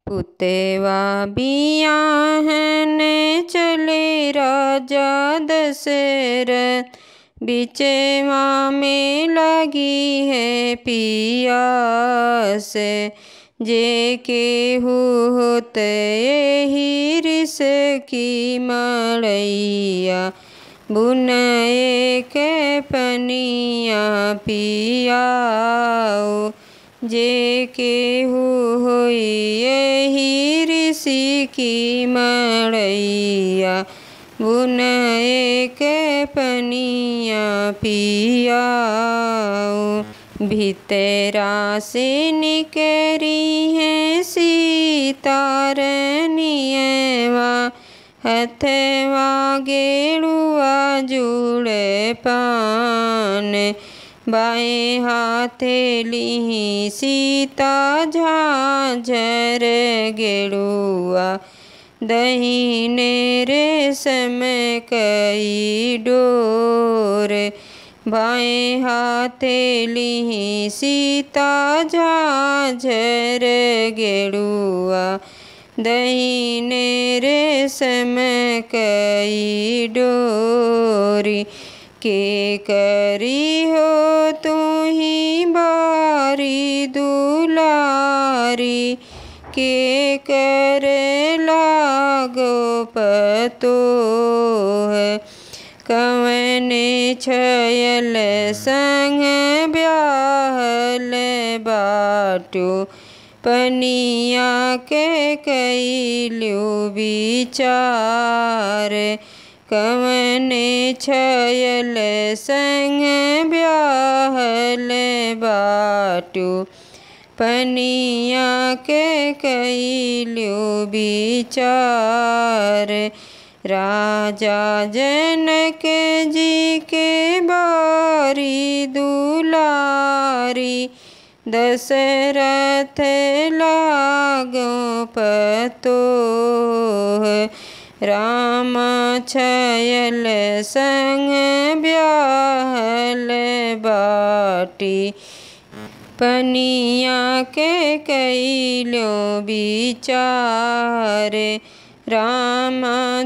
पुतेवा बियाहने चले राजा दशरथ, बिचेवा में लगी है पियास। जे केहू होते एही रिस की मड़ैया, बुनए के पनिया पियाओ। जे केहू होई एही ऋषि की मड़ैया, बुनए के पनिया पियाओ। भितरा से निकरी है सीता रनियवा, हथवा गेड़ुआ जुड़े पान। बाएं हाथे लिहि सीता झांझर गेड़ुआ, दहिने रेशम कई डोर। बाएं हाथे लिहि सीता झांझर गेड़ुआ, दहिने रेशम कई डोरी। के करी हो तुही बारी दुलारी, के कर लागो पतो है। कवने छयल संग ब्याहल बाटो, पनिया के कैलू विचार। कवने छयल संग ब्याहल बाटो, पनिया के कैलू विचार। राजा जनक जी के बारी दुलारी, दशरथ लागो पतो है। राम छयल संग ब्याहल बाटी, पनिया के कैलो विचार। राम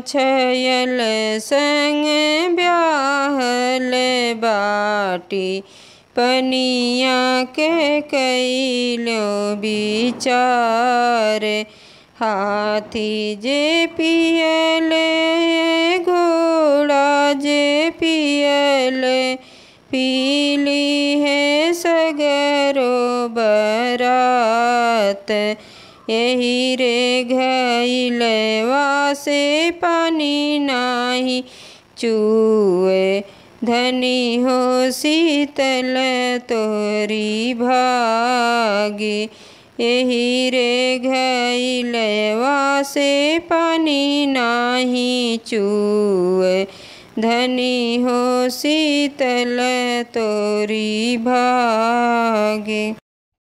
छयल संग ब्याहल बाटी, पनिया के कैलो विचार। हाथी जे पियले, घोड़ा जे पियले, पीली है सगरो बरात। यही रे घइलवा से पानी नाही चुए, धनी हो शीतल तोरी भागी। यही रे घइलवा से पानी नाही चुए, धनी हो शीतल तोरी भागी।